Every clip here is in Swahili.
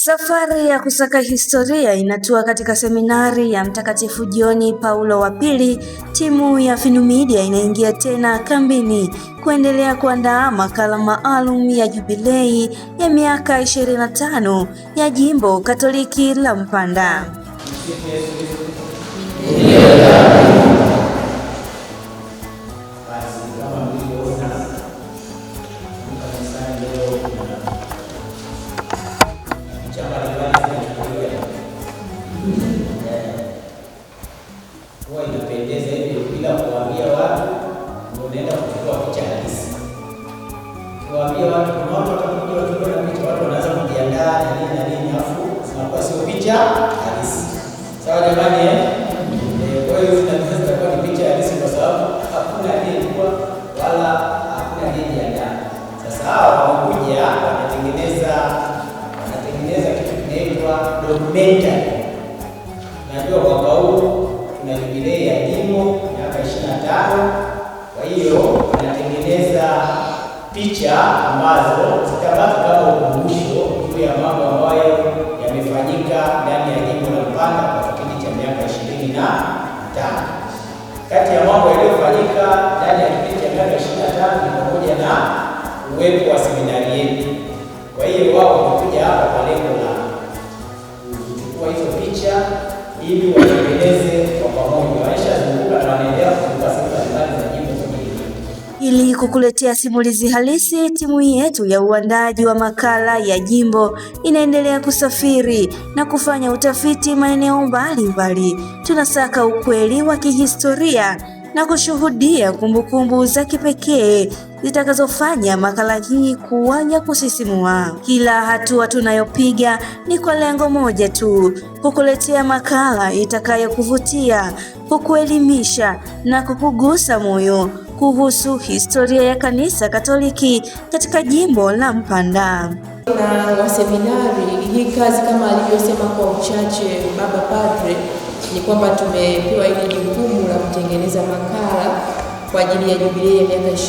Safari ya kusaka historia inatua katika seminari ya Mtakatifu John Paulo wa Pili. Timu ya Finumedia inaingia tena kambini kuendelea kuandaa makala maalum ya jubilei ya miaka 25 ya Jimbo Katoliki la Mpanda. Huwa inapendeza hivi bila kuambia watu, unaenda kuchukua picha halisi. Kuambia watu kuna watu watakuja wachukue na picha, watu wanaanza kujiandaa na nini afu zinakuwa sio picha halisi. Sawa jamani kwa hiyo zitakuwa ni picha halisi kwa sababu hakuna aliyekuwa wala hakuna aliyejiandaa. Sasa hao wanakuja wanatengeneza kitu kinaitwa documentary. Najua mwaka huu tuna jubilei ya jimbo miaka 25. Kwa hiyo wanatengeneza picha ambazo zitabaki kama ukumbusho juu ya mambo ambayo yamefanyika ndani ya jimbo la Mpanda kwa kipindi cha miaka 25. Kati ya mambo yaliyofanyika ndani ya kipindi cha miaka 25 ni pamoja na uwepo wa seminari yetu. Kwa hiyo wao wamekuja hapa kwa lengo la kuchukua hizo picha ili watengeneze kwa pamoja. Wanashazunguka na wanaendelea kuzunguka sehemu mbalimbali za jimbo hili. Ili kukuletea simulizi halisi, timu yetu ya uandaji wa makala ya jimbo inaendelea kusafiri na kufanya utafiti maeneo mbalimbali. Tunasaka ukweli wa kihistoria na kushuhudia kumbukumbu za kipekee zitakazofanya makala hii kuwa ya kusisimua. Kila hatua tunayopiga ni kwa lengo moja tu, kukuletea makala itakayokuvutia, kukuelimisha na kukugusa moyo kuhusu historia ya Kanisa Katoliki katika jimbo la Mpanda. Na waseminari, hii kazi kama alivyosema kwa uchache Baba Padre, ni kwamba tumepewa hili jukumu la kutengeneza makala kwa ajili ya jubilei ya miaka 25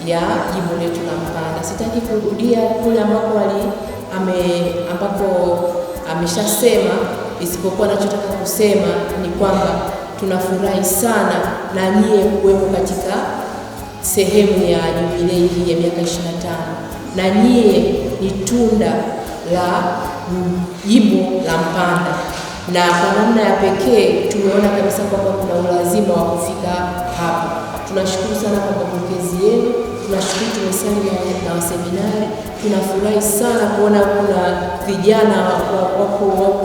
ya jimbo letu la Mpanda. Sitaki kurudia kule ambapo ameshasema, isipokuwa nachotaka kusema ni kwamba tunafurahi sana na nyie kuwepo katika sehemu ya jubilei hii ya miaka 25, na nyie ni tunda la jimbo la Mpanda, na kwa namna ya pekee tumeona kabisa kwamba kuna ulazima wa kufika hapa. Tunashukuru sana kwa mapokezi yenu, tunashukuru tumesali na waseminari, tunafurahi sana kuona kuna vijana wako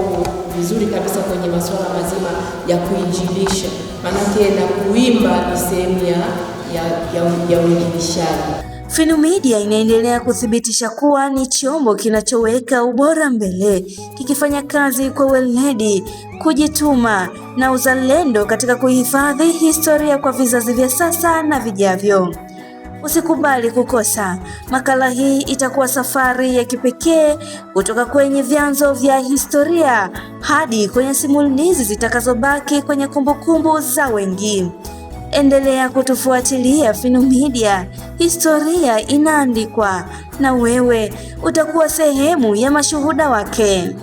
vizuri kabisa kwenye masuala mazima ya kuinjilisha, manake na kuimba ni sehemu ya uinjilishaji. Finumedia inaendelea kuthibitisha kuwa ni chombo kinachoweka ubora mbele, kikifanya kazi kwa weledi, kujituma na uzalendo katika kuhifadhi historia kwa vizazi vya sasa na vijavyo. Usikubali kukosa. Makala hii itakuwa safari ya kipekee kutoka kwenye vyanzo vya historia hadi kwenye simulizi zitakazobaki kwenye kumbukumbu za wengi. Endelea kutufuatilia Finumedia. Historia inaandikwa na wewe utakuwa sehemu ya mashuhuda wake.